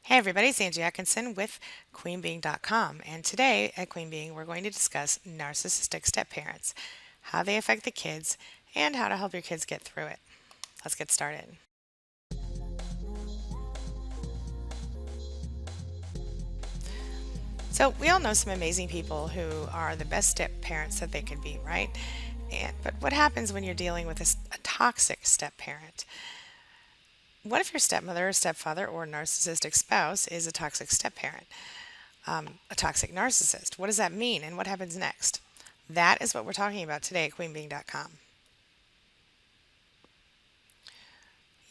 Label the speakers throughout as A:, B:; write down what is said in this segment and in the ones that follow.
A: Hey everybody, it's Angie Atkinson with queenbeing.com, and today at Queen Being we're going to discuss narcissistic step parents, how they affect the kids, and how to help your kids get through it. Let's get started. So, we all know some amazing people who are the best step parents that they could be, right? But what happens when you're dealing with a toxic step parent? What if your stepmother or stepfather or narcissistic spouse is a toxic step parent? A toxic narcissist. What does that mean and what happens next? That is what we're talking about today at queenbeing.com.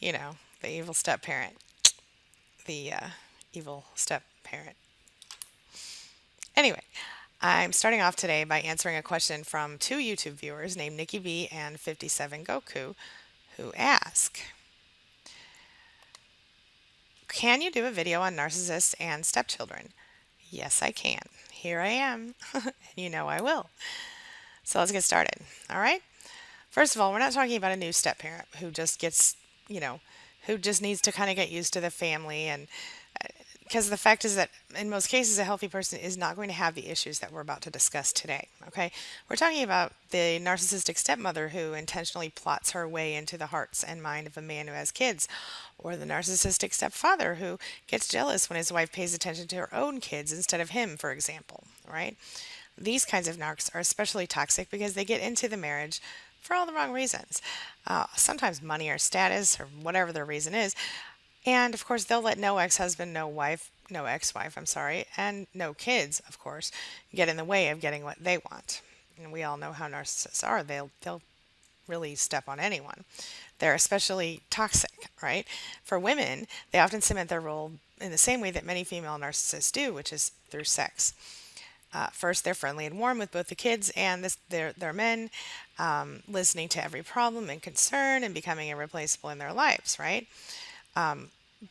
A: You know, the evil step parent, the evil step parent. Anyway, I'm starting off today by answering a question from two YouTube viewers named Nikki B and 57 Goku who ask, can you do a video on narcissists and stepchildren? Yes, I can. Here I am. And you know I will. So let's get started. All right. First of all, we're not talking about a new step parent who just gets, you know, who just needs to kind of get used to the family. And because the fact is that in most cases, a healthy person is not going to have the issues that we're about to discuss today. Okay. We're talking about the narcissistic stepmother who intentionally plots her way into the hearts and mind of a man who has kids, or the narcissistic stepfather who gets jealous when his wife pays attention to her own kids instead of him, for example. Right. These kinds of narcs are especially toxic because they get into the marriage for all the wrong reasons. Sometimes money or status or whatever their reason is. And of course, they'll let no ex husband, no wife, no ex wife, I'm sorry, and no kids, of course, get in the way of getting what they want. And we all know how narcissists are. They'll really step on anyone. They're especially toxic, right? For women, they often cement their role in the same way that many female narcissists do, which is through sex. First, they're friendly and warm with both the kids and their men, listening to every problem and concern and becoming irreplaceable in their lives, right?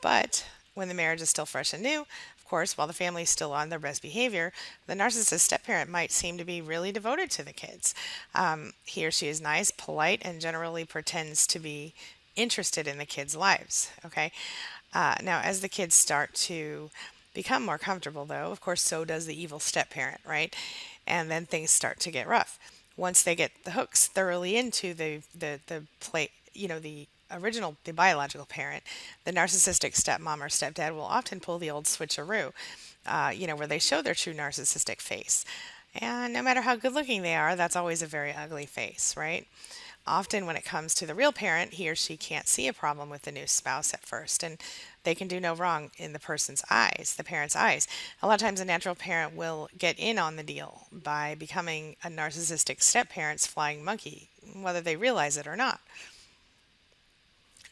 A: But when the marriage is still fresh and new, of course, while the family is still on their best behavior, the narcissist step parent might seem to be really devoted to the kids. He or she is nice, polite, and generally pretends to be interested in the kids' lives. Okay. Now, as the kids start to become more comfortable, though, of course, so does the evil step parent, right? And then things start to get rough. Once they get the hooks thoroughly into the play, the biological parent, the narcissistic stepmom or stepdad will often pull the old switcheroo, where they show their true narcissistic face. And no matter how good looking they are, that's always a very ugly face, right? Often, when it comes to the real parent, he or she can't see a problem with the new spouse at first, and they can do no wrong in the person's eyes, the parent's eyes. A lot of times, a natural parent will get in on the deal by becoming a narcissistic step parent's flying monkey, whether they realize it or not.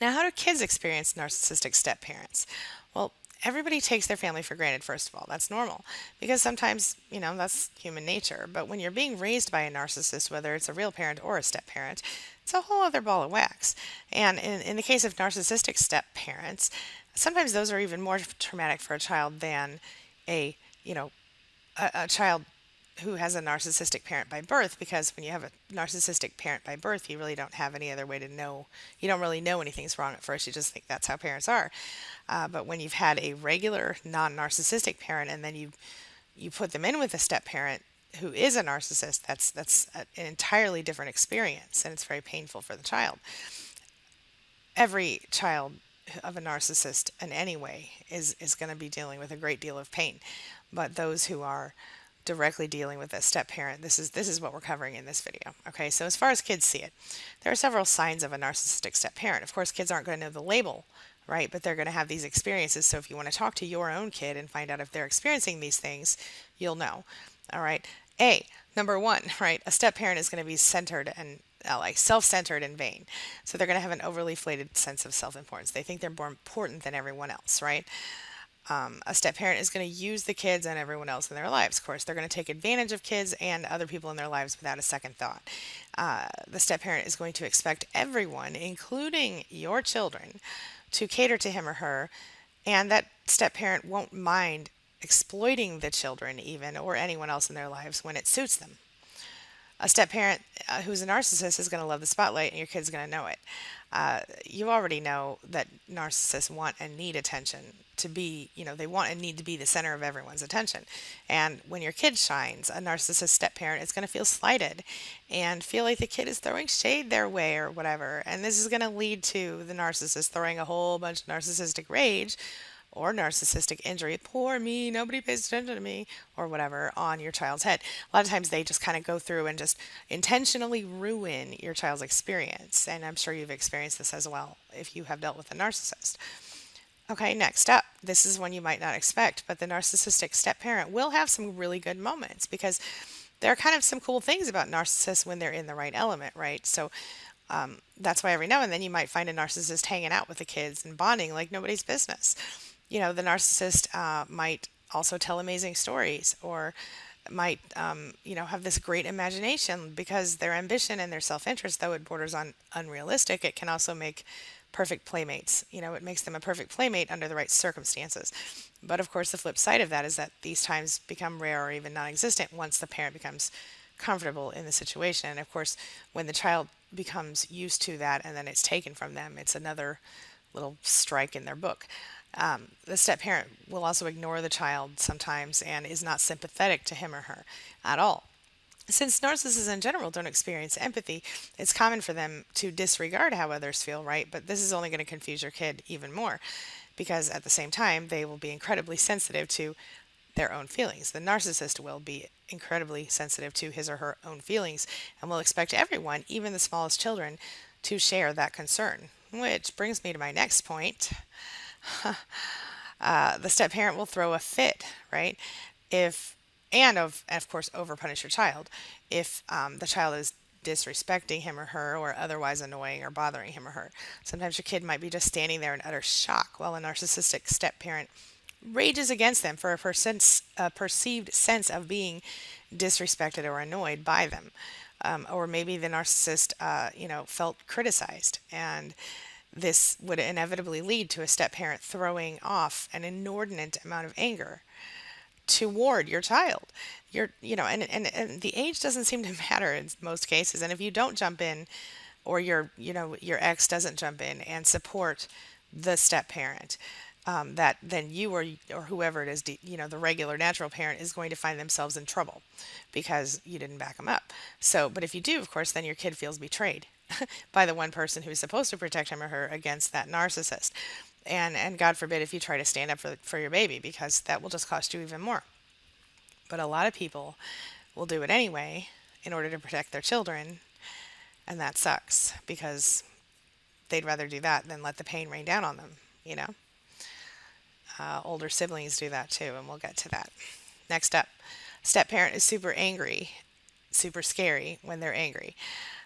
A: Now, how do kids experience narcissistic step parents? Well, everybody takes their family for granted, first of all. That's normal because sometimes, that's human nature. But when you're being raised by a narcissist, whether it's a real parent or a step parent, it's a whole other ball of wax. And in the case of narcissistic step parents, sometimes those are even more traumatic for a child than a, you know, a child who has a narcissistic parent by birth, because when you have a narcissistic parent by birth, you really don't have any other way to know. You don't really know anything's wrong at first. You just think that's how parents are. But when you've had a regular non-narcissistic parent and then you put them in with a step parent who is a narcissist, that's an entirely different experience, and it's very painful for the child. Every child of a narcissist in any way is going to be dealing with a great deal of pain, but those who are directly dealing with a step parent, this is what we're covering in this video. Okay, so as far as kids see it, there are several signs of a narcissistic step parent. Of course, kids aren't going to know the label, right? But they're going to have these experiences. So if you want to talk to your own kid and find out if they're experiencing these things, you'll know. All right. Number one, right? A step parent is going to be centered and like self-centered and vain. So they're going to have an overly inflated sense of self-importance. They think they're more important than everyone else, right? A step parent is going to use the kids and everyone else in their lives. Of course, they're going to take advantage of kids and other people in their lives without a second thought. The step parent is going to expect everyone, including your children, to cater to him or her, and that step parent won't mind exploiting the children, even, or anyone else in their lives when it suits them. A step parent who's a narcissist is going to love the spotlight, and your kid's going to know it. You already know that narcissists want and need attention to be, they want and need to be the center of everyone's attention. And when your kid shines, a narcissist step parent is going to feel slighted and feel like the kid is throwing shade their way or whatever. And this is going to lead to the narcissist throwing a whole bunch of narcissistic rage or narcissistic injury, poor me, nobody pays attention to me, or whatever, on your child's head. A lot of times they just kind of go through and just intentionally ruin your child's experience. And I'm sure you've experienced this as well if you have dealt with a narcissist. Okay, next up, this is one you might not expect, but the narcissistic step parent will have some really good moments because there are kind of some cool things about narcissists when they're in the right element, right? So that's why every now and then you might find a narcissist hanging out with the kids and bonding like nobody's business. The narcissist might also tell amazing stories or might, have this great imagination because their ambition and their self interest, though it borders on unrealistic, it can also make perfect playmates. It makes them a perfect playmate under the right circumstances. But of course, the flip side of that is that these times become rare or even non existent once the parent becomes comfortable in the situation. And of course, when the child becomes used to that and then it's taken from them, it's another little strike in their book. The step parent will also ignore the child sometimes and is not sympathetic to him or her at all. Since narcissists in general don't experience empathy, it's common for them to disregard how others feel, right? But this is only going to confuse your kid even more because at the same time, they will be incredibly sensitive to their own feelings. The narcissist will be incredibly sensitive to his or her own feelings and will expect everyone, even the smallest children, to share that concern. Which brings me to my next point. The step parent will throw a fit, right? If and of course overpunish your child if the child is disrespecting him or her or otherwise annoying or bothering him or her. Sometimes your kid might be just standing there in utter shock while a narcissistic step parent rages against them for a perceived sense of being disrespected or annoyed by them. Or maybe the narcissist, felt criticized, and this would inevitably lead to a step parent throwing off an inordinate amount of anger toward your child. And the age doesn't seem to matter in most cases. And if you don't jump in, or your ex doesn't jump in and support the step parent, that then you or whoever it is, the regular natural parent is going to find themselves in trouble because you didn't back them up. So, but if you do, of course, then your kid feels betrayed by the one person who's supposed to protect him or her against that narcissist. And God forbid if you try to stand up for your baby because that will just cost you even more. But a lot of people will do it anyway in order to protect their children, and that sucks because they'd rather do that than let the pain rain down on them, you know? Older siblings do that too, and we'll get to that. Next up, step parent is super angry, super scary when they're angry.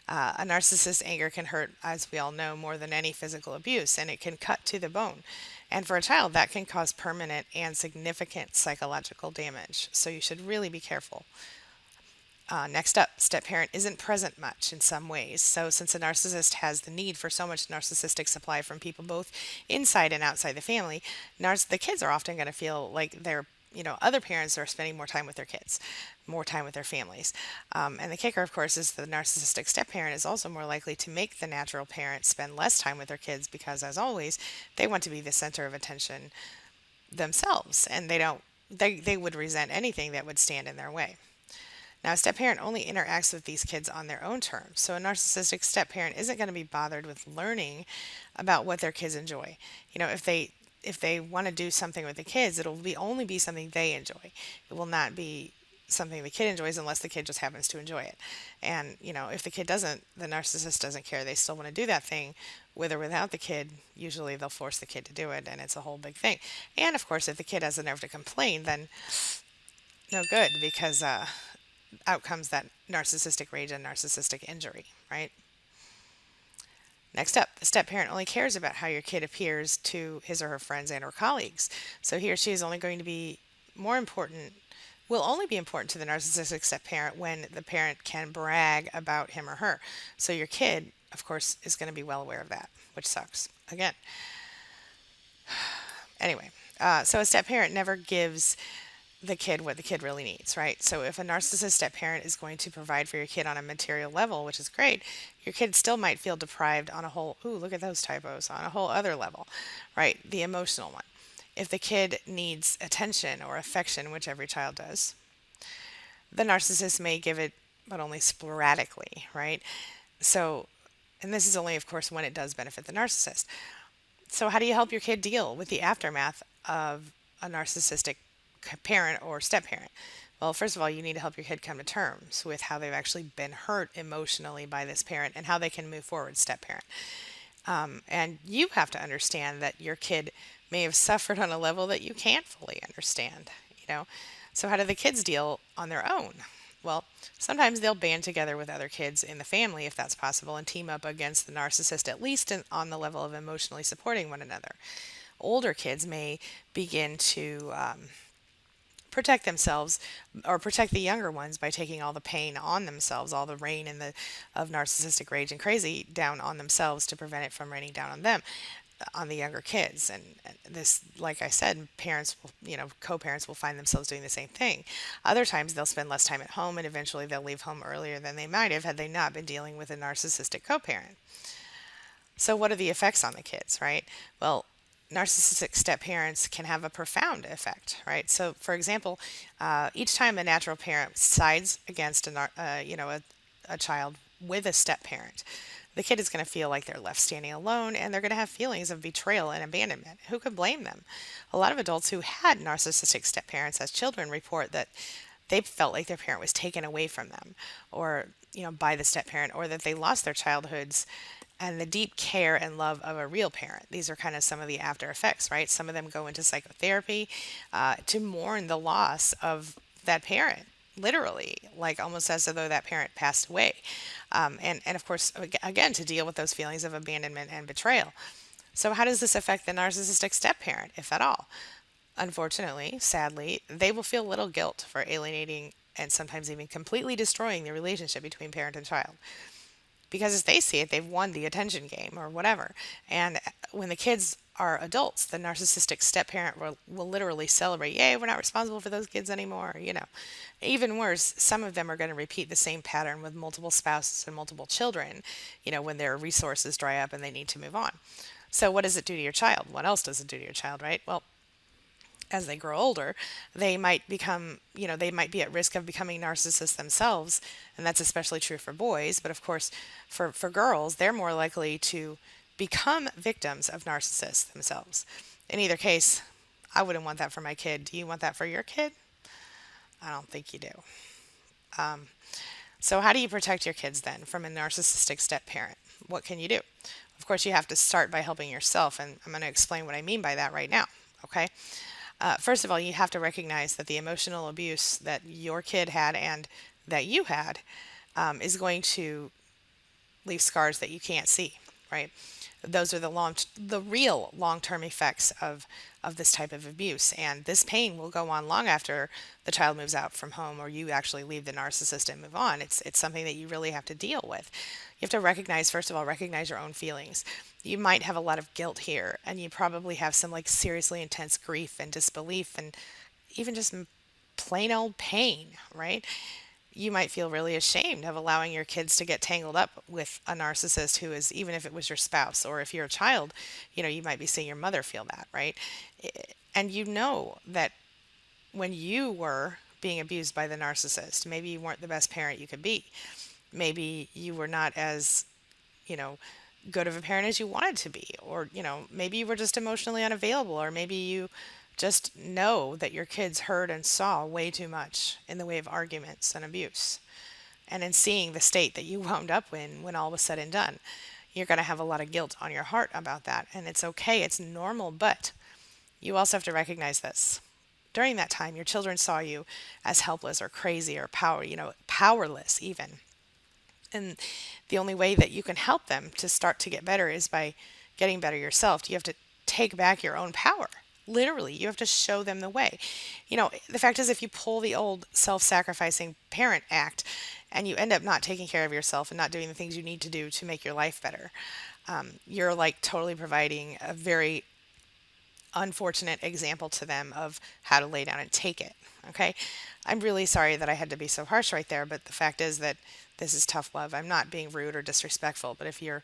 A: A narcissist's anger can hurt, as we all know, more than any physical abuse, and it can cut to the bone. And for a child, that can cause permanent and significant psychological damage. So you should really be careful. Next up, step parent isn't present much in some ways. So, since a narcissist has the need for so much narcissistic supply from people both inside and outside the family, the kids are often going to feel like other parents are spending more time with their kids, more time with their families. And the kicker, of course, is the narcissistic step parent is also more likely to make the natural parent spend less time with their kids because, as always, they want to be the center of attention themselves, and they would resent anything that would stand in their way. Now, a step parent only interacts with these kids on their own terms. So a narcissistic step parent isn't going to be bothered with learning about what their kids enjoy. If they want to do something with the kids, it'll only be something they enjoy. It will not be something the kid enjoys unless the kid just happens to enjoy it. And, if the kid doesn't, the narcissist doesn't care. They still want to do that thing with or without the kid. Usually they'll force the kid to do it, and it's a whole big thing. And of course, if the kid has the nerve to complain, then no good because out comes that narcissistic rage and narcissistic injury, right? Next up, the step parent only cares about how your kid appears to his or her friends and or colleagues. So he or she is only going to be more important, will only be important to the narcissistic step parent when the parent can brag about him or her. So your kid, of course, is going to be well aware of that, which sucks. Again. Anyway, so a step parent never gives the kid what the kid really needs, right? So if a narcissist step parent is going to provide for your kid on a material level, which is great, your kid still might feel deprived on a whole, ooh, look at those typos, on a whole other level, right? The emotional one. If the kid needs attention or affection, which every child does, the narcissist may give it, but only sporadically, right? So, and this is only, of course, when it does benefit the narcissist. So, how do you help your kid deal with the aftermath of a narcissistic parent or step parent? Well, first of all, you need to help your kid come to terms with how they've actually been hurt emotionally by this parent and how they can move forward, step parent. And you have to understand that your kid may have suffered on a level that you can't fully understand, you know? So, how do the kids deal on their own? Well, sometimes they'll band together with other kids in the family, if that's possible, and team up against the narcissist, at least on the level of emotionally supporting one another. Older kids may begin to protect themselves or protect the younger ones by taking all the pain on themselves, all the rain and the of narcissistic rage and crazy down on themselves to prevent it from raining down on them, on the younger kids. And this, like I said, parents will, co-parents will find themselves doing the same thing. Other times they'll spend less time at home and eventually they'll leave home earlier than they might have had they not been dealing with a narcissistic co-parent. So, what are the effects on the kids, right? Well, narcissistic step parents can have a profound effect, right? So, for example, each time a natural parent sides against a child with a step parent, the kid is going to feel like they're left standing alone and they're going to have feelings of betrayal and abandonment. Who could blame them? A lot of adults who had narcissistic step parents as children report that they felt like their parent was taken away from them or by the step parent, or that they lost their childhoods and the deep care and love of a real parent. These are kind of some of the after effects, right? Some of them go into psychotherapy to mourn the loss of that parent, literally, like almost as though that parent passed away. And of course, again, to deal with those feelings of abandonment and betrayal. So, how does this affect the narcissistic step parent, if at all? Unfortunately, sadly, they will feel little guilt for alienating and sometimes even completely destroying the relationship between parent and child. Because as they see it, they've won the attention game or whatever. And when the kids are adults, the narcissistic step parent will literally celebrate, yay, we're not responsible for those kids anymore. Even worse, some of them are going to repeat the same pattern with multiple spouses and multiple children, when their resources dry up and they need to move on. So, what does it do to your child? What else does it do to your child, right? Well, as they grow older, they might become, they might be at risk of becoming narcissists themselves. And that's especially true for boys. But of course, for girls, they're more likely to become victims of narcissists themselves. In either case, I wouldn't want that for my kid. Do you want that for your kid? I don't think you do. So, how do you protect your kids then from a narcissistic step parent? What can you do? Of course, you have to start by helping yourself. And I'm going to explain what I mean by that right now. Okay. First of all, you have to recognize that the emotional abuse that your kid had and that you had is going to leave scars that you can't see, right? Those are the real long-term effects of this type of abuse, and this pain will go on long after the child moves out from home or you actually leave the narcissist and move on. It's something that you really have to deal with. You have to recognize, first of all, recognize your own feelings. You might have a lot of guilt here, and you probably have some like seriously intense grief and disbelief and even just plain old pain, right? You might feel really ashamed of allowing your kids to get tangled up with a narcissist who is, even if it was your spouse or if you're a child, you might be seeing your mother feel that, right? And you know that when you were being abused by the narcissist, maybe you weren't the best parent you could be. Maybe you were not as, you know, good of a parent as you wanted to be, or, maybe you were just emotionally unavailable, or maybe you just know that your kids heard and saw way too much in the way of arguments and abuse. And in seeing the state that you wound up in when all was said and done, you're going to have a lot of guilt on your heart about that. And it's okay, it's normal, but you also have to recognize this. During that time, your children saw you as helpless or crazy or powerless even. And the only way that you can help them to start to get better is by getting better yourself. You have to take back your own power. Literally, you have to show them the way. The fact is, if you pull the old self sacrificing parent act and you end up not taking care of yourself and not doing the things you need to do to make your life better, you're like totally providing a very unfortunate example to them of how to lay down and take it. Okay. I'm really sorry that I had to be so harsh right there, but the fact is that this is tough love. I'm not being rude or disrespectful, but if you're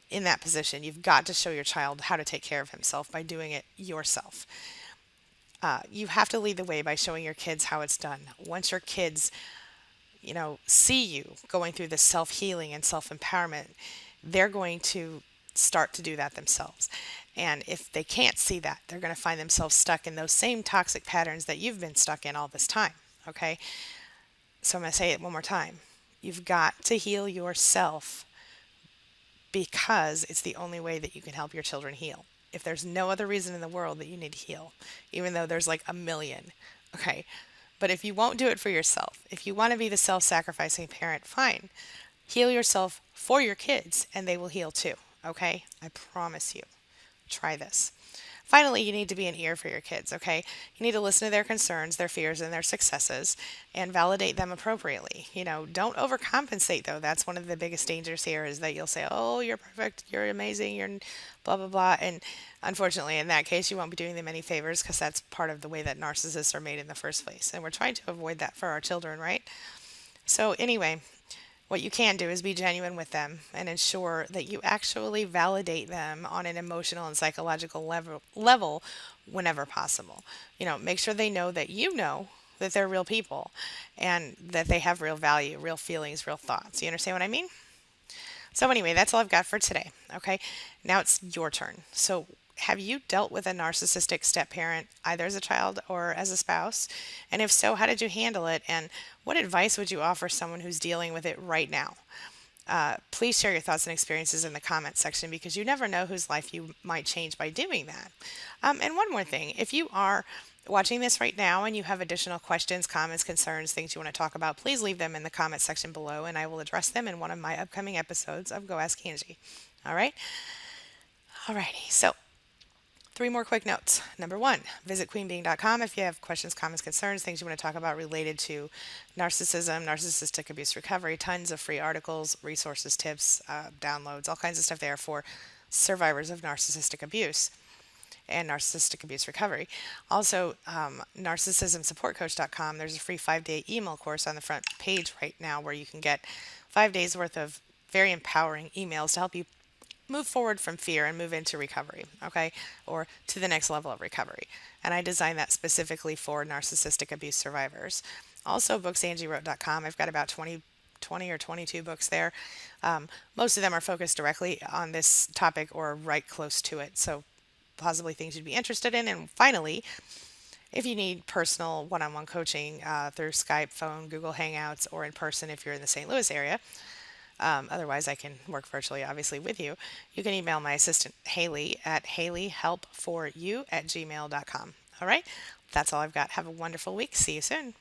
A: in that position, you've got to show your child how to take care of himself by doing it yourself. You have to lead the way by showing your kids how it's done. Once your kids, see you going through this self healing and self empowerment, they're going to start to do that themselves. And if they can't see that, they're going to find themselves stuck in those same toxic patterns that you've been stuck in all this time. Okay. So I'm going to say it one more time. You've got to heal yourself because it's the only way that you can help your children heal. If there's no other reason in the world that you need to heal, even though there's like a million, okay? But if you won't do it for yourself, if you want to be the self sacrificing parent, fine. Heal yourself for your kids and they will heal too, okay? I promise you. Try this. Finally, you need to be an ear for your kids, okay? You need to listen to their concerns, their fears, and their successes and validate them appropriately. Don't overcompensate though. That's one of the biggest dangers here is that you'll say, "Oh, you're perfect, you're amazing, you're blah blah blah." And unfortunately, in that case, you won't be doing them any favors because that's part of the way that narcissists are made in the first place. And we're trying to avoid that for our children, right? So anyway, what you can do is be genuine with them and ensure that you actually validate them on an emotional and psychological level whenever possible. Make sure they know that they're real people and that they have real value, real feelings, real thoughts. You understand what I mean? So, anyway, that's all I've got for today. Okay. Now it's your turn. So, have you dealt with a narcissistic step parent either as a child or as a spouse? And if so, how did you handle it? And what advice would you offer someone who's dealing with it right now? Please share your thoughts and experiences in the comments section because you never know whose life you might change by doing that. And one more thing, if you are watching this right now and you have additional questions, comments, concerns, things you want to talk about, please leave them in the comment section below and I will address them in one of my upcoming episodes of Go Ask Angie. All right? Alrighty. So, three more quick notes. Number one, visit queenbeing.com if you have questions, comments, concerns, things you want to talk about related to narcissism, narcissistic abuse recovery, tons of free articles, resources, tips, downloads, all kinds of stuff there for survivors of narcissistic abuse and narcissistic abuse recovery. Also, narcissismsupportcoach.com, there's a free 5-day email course on the front page right now where you can get 5 days worth of very empowering emails to help you move forward from fear and move into recovery, okay? Or to the next level of recovery. And I designed that specifically for narcissistic abuse survivors. Also, booksangiewrote.com. I've got about 20 or 22 books there. Most of them are focused directly on this topic or right close to it. So possibly things you'd be interested in. And finally, if you need personal one-on-one coaching through Skype, phone, Google Hangouts, or in person if you're in the St. Louis area, otherwise, I can work virtually, obviously, with you. You can email my assistant, Haley, at haleyhelpforyou@gmail.com. All right? That's all I've got. Have a wonderful week. See you soon.